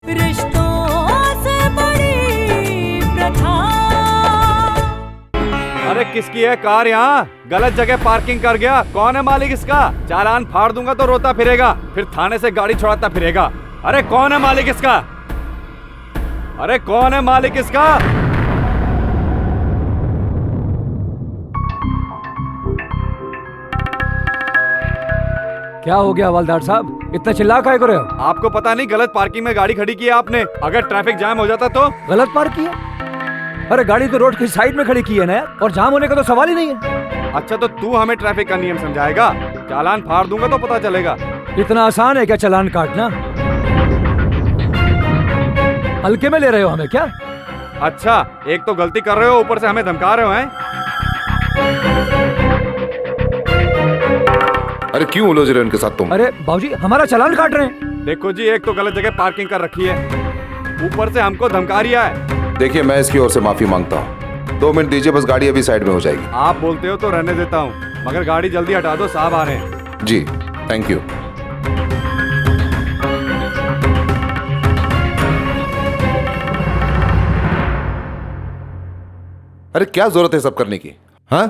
रिश्तों से बड़ी प्रथा। अरे किसकी है कार यहाँ? गलत जगह पार्किंग कर गया। कौन है मालिक इसका? चालान फाड़ दूंगा तो रोता फिरेगा, फिर थाने से गाड़ी छुड़ाता फिरेगा। अरे कौन है मालिक इसका? अरे कौन है मालिक इसका? क्या हो गया हवलदार साहब, इतना चिल्ला काहे कर रहे हो? आपको पता नहीं गलत पार्किंग में गाड़ी खड़ी की है आपने? अगर ट्रैफिक जाम हो जाता तो? गलत पार्क किया? अरे गाड़ी तो रोड की साइड में खड़ी की है ना यार, और जाम होने का तो सवाल ही नहीं है। अच्छा तो तू हमें ट्रैफिक का नियम समझाएगा? चालान फाड़ दूंगा तो पता चलेगा। इतना आसान है क्या चालान काटना? हल्के में ले रहे हो हमें क्या? अच्छा एक तो गलती कर रहे हो, ऊपर से हमें धमका रहे हो हैं? अरे क्यों उलझ रहे हो इनके साथ तुम? अरे बाबूजी हमारा चालान काट रहे हैं। देखो जी, एक तो गलत जगह पार्किंग कर रखी है, ऊपर से हमको धमका रिया है। देखिए मैं इसकी ओर से माफी मांगता हूँ, 2 मिनट दीजिए, बस गाड़ी अभी साइड में हो जाएगी। आप बोलते हो तो रहने देता हूँ, मगर गाड़ी जल्दी हटा दो, साहब आ रहे हैं। जी थैंक यू। अरे क्या जरूरत है सब करने की? हाँ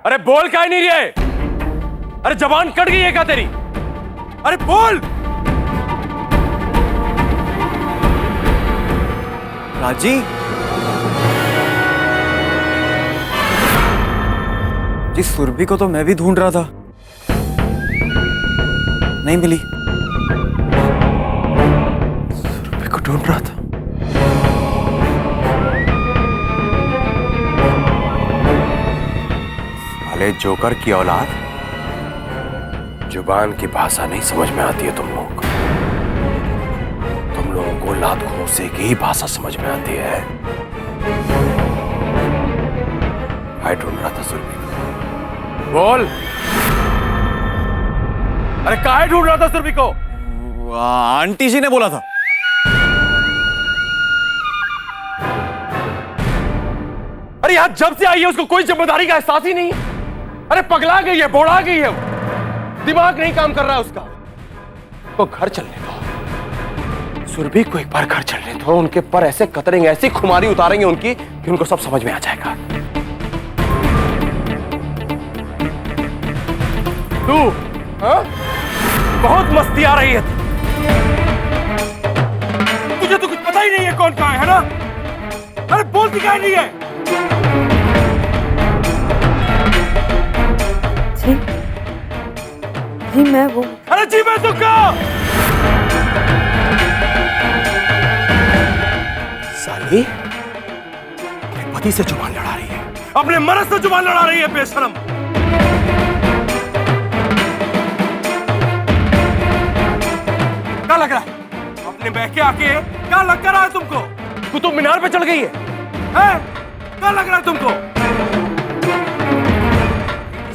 अरे बोल काहे नहीं रही है? अरे जबान कट गई है क्या तेरी? अरे बोल। राजी जी, सुरभि को तो मैं भी ढूंढ रहा था, नहीं मिली। सुरभि को ढूंढ रहा था। जोकर की औलाद, जुबान की भाषा नहीं समझ में आती है तुम लोगों को लात घूंसे की ही भाषा समझ में आती है। भाई ढूंढ रहा था सुरभि। बोल। अरे काहे ढूंढ रहा था सुरभि को? आंटी जी ने बोला था। अरे यहां जब से आई है उसको कोई जिम्मेदारी का एहसास ही नहीं है। अरे पगला गई है, बोड़ा गई है, दिमाग नहीं काम कर रहा है उसका। तो घर चलने दो, सुरभि को एक बार घर चलने दो, उनके पर ऐसे कतरेंगे, ऐसी खुमारी उतारेंगे उनकी कि उनको सब समझ में आ जाएगा। तू हाँ? बहुत मस्ती आ रही है। तुझे तो कुछ पता ही नहीं है कौन कहाँ है ना? अरे बोलती क्या नहीं है? जी मैं वो। अरे जी मैं तो क्या? साली अपने पति से जुबान लड़ा रही है, अपने मर्द से जुबान लड़ा रही है, बेशरम। क्या लग रहा है अपने बहके आके? क्या लग रहा है तुमको? कुतुब मीनार पे चढ़ गई है? क्या लग रहा है तुमको?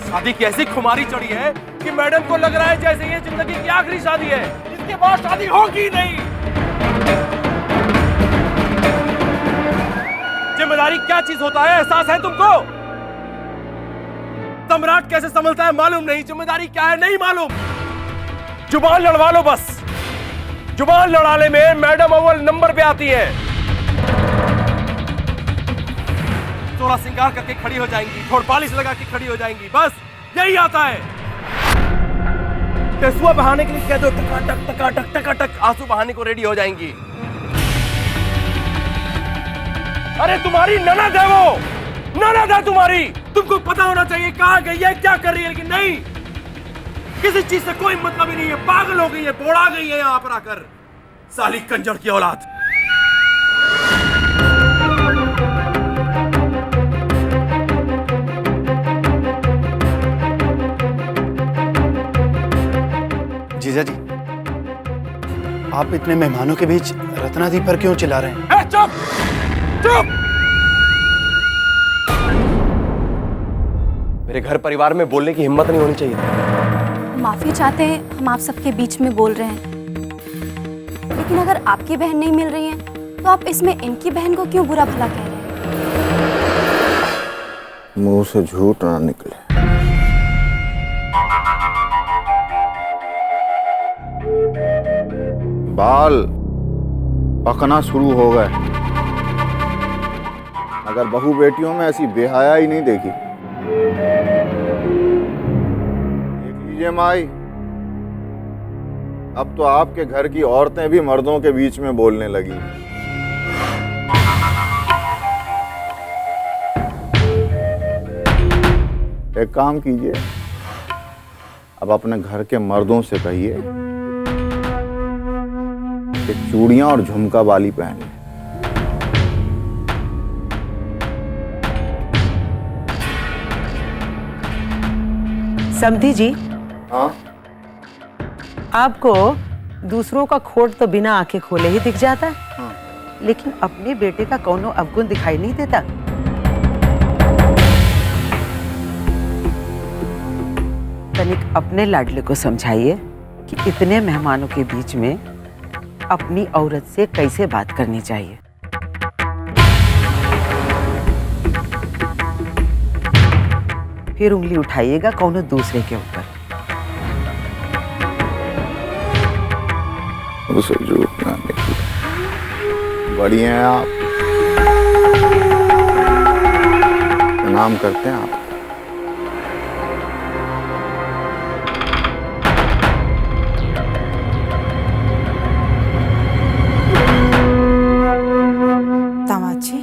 शादी की ऐसी खुमारी चढ़ी है कि मैडम को लग रहा है जैसे ये जिंदगी की आखिरी शादी है, इसके बाद शादी होगी नहीं। जिम्मेदारी क्या चीज होता है एहसास है तुमको? सम्राट कैसे संभलता है मालूम नहीं, जिम्मेदारी क्या है नहीं मालूम। जुबान लड़वा लो बस, जुबान लड़ाने में मैडम अव्वल नंबर पे आती है। थोड़ा श्रृंगार करके खड़ी हो जाएंगी, थोड़ा पॉलिश लगा के खड़ी हो जाएंगी, बस यही आता है। आंसू बहाने के लिए कह दो, टकाटक टकाटक टकाटक आंसू बहाने को रेडी हो जाएंगी। अरे तुम्हारी ननद है वो, ननद है तुम्हारी, तुमको पता होना चाहिए कहां गई है, क्या कर रही है, लेकिन नहीं, किसी चीज से कोई मतलब ही नहीं है, पागल हो गई है, बोड़ा गई है यहां पर आकर, साली कंजर की औलाद। जीजा जी, आप इतने मेहमानों के बीच रत्ना दी पर क्यों चिल्ला रहे हैं? चुप चुप। मेरे घर परिवार में बोलने की हिम्मत नहीं होनी चाहिए। माफी चाहते हैं, हम आप सबके बीच में बोल रहे हैं, लेकिन अगर आपकी बहन नहीं मिल रही है तो आप इसमें इनकी बहन को क्यों बुरा भला कह रहे हैं? मुंह से झूठ ना निकले। बाल पकना शुरू हो गए। अगर बहू बेटियों में ऐसी बेहया ही नहीं देखी। देख लीजिए माई, अब तो आपके घर की औरतें भी मर्दों के बीच में बोलने लगी। एक काम कीजिए, अब अपने घर के मर्दों से कहिए कि चूड़ियां और झुमका वाली पहन ले। समधी जी, हाँ, आपको दूसरों का खोट तो बिना आंखें खोले ही दिख जाता है, लेकिन अपने बेटे का कौनो अवगुण दिखाई नहीं देता। तनिक अपने लाडले को समझाइए कि इतने मेहमानों के बीच में अपनी औरत से कैसे बात करनी चाहिए। फिर उंगली उठाइएगा कौनो दूसरे के ऊपर। उसे झूठ ना निकले। बड़ी हैं आप, प्रणाम करते हैं आप। दामाद जी,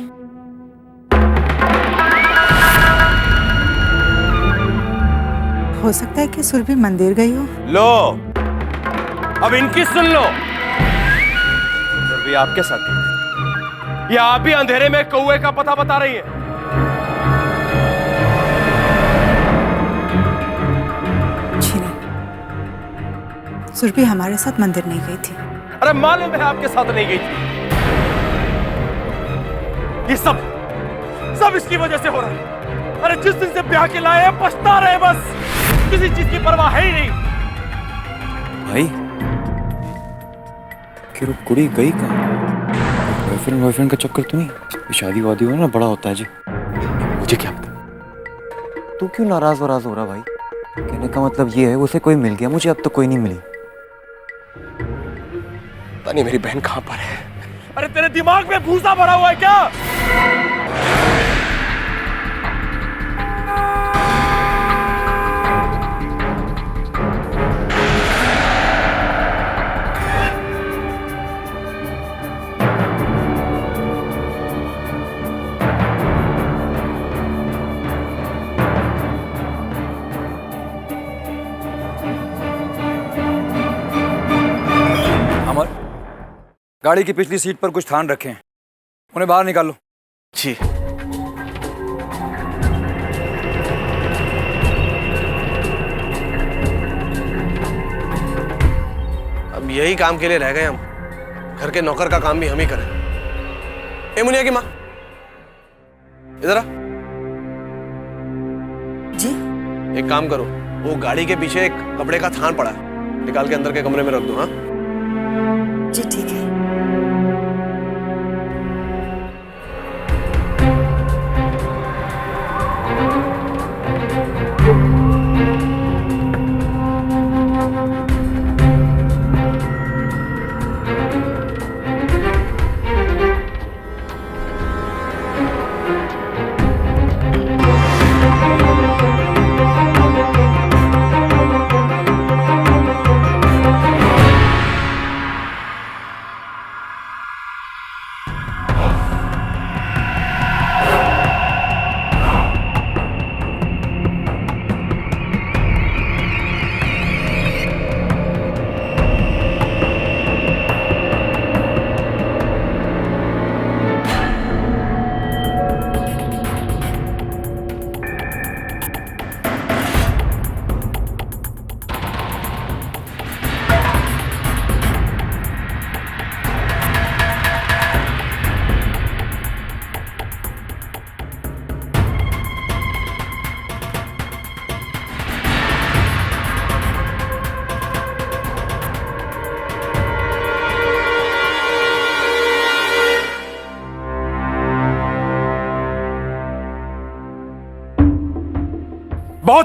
हो सकता है कि सुरभि मंदिर गई हो। लो, अब इनकी सुन लो। सुरभि आपके साथ है, या आप भी अंधेरे में कौए का पता बता रही है? जी नहीं, सुरभि हमारे साथ मंदिर नहीं गई थी। अरे मालूम है आपके साथ नहीं गई थी। ये सब इसकी वजह से हो रहा है। अरे जिस दिन से ब्याह के लाए हैं पछता रहे, बस किसी चीज की परवाह है ही नहीं। भाई कि रुक कुड़ी गई कहाँ? बॉयफ्रेंड का चक्कर तो नहीं? शादी वादी हो ना बड़ा होता है जी। मुझे क्या पता? तू क्यों नाराज हो रहा भाई? कहने का मतलब ये है उसे कोई मिल गया, मुझे अब तो कोई नहीं मिली। पता नहीं मेरी बहन कहां पर है। अरे तेरे दिमाग में भूसा भरा हुआ है क्या? अमर, गाड़ी की पिछली सीट पर कुछ थान रखे हैं, उन्हें बाहर निकालो। जी। अब यही काम के लिए रह गए हम। घर के नौकर का काम भी हम ही करें। ए मुनिया की माँ, इधर आ। जी। एक काम करो, वो गाड़ी के पीछे एक कपड़े का थान पड़ा है, निकाल के अंदर के कमरे में रख दो। हाँ जी ठीक है।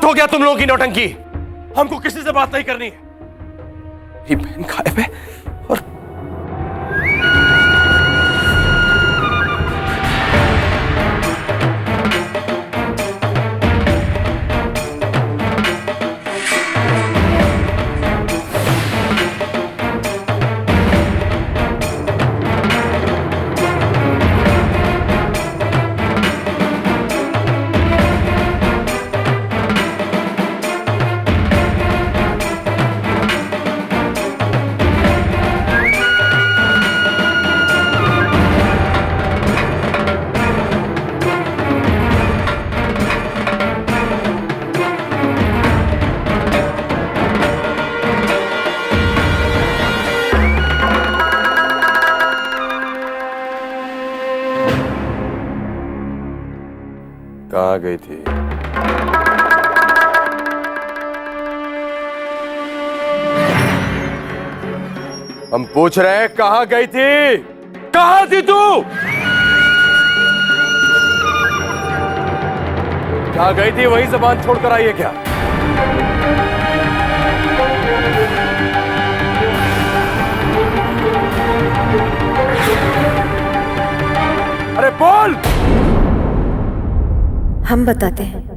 हो गया तुम लोगों की नौटंकी। हमको किसी से बात नहीं करनी है। मेरी बहन गायब है और कहाँ गई थी? हम पूछ रहे हैं कहाँ गई थी? कहाँ थी तू? जहाँ गई थी वही जबान छोड़कर आई है क्या? अरे बोल। हम बताते हैं।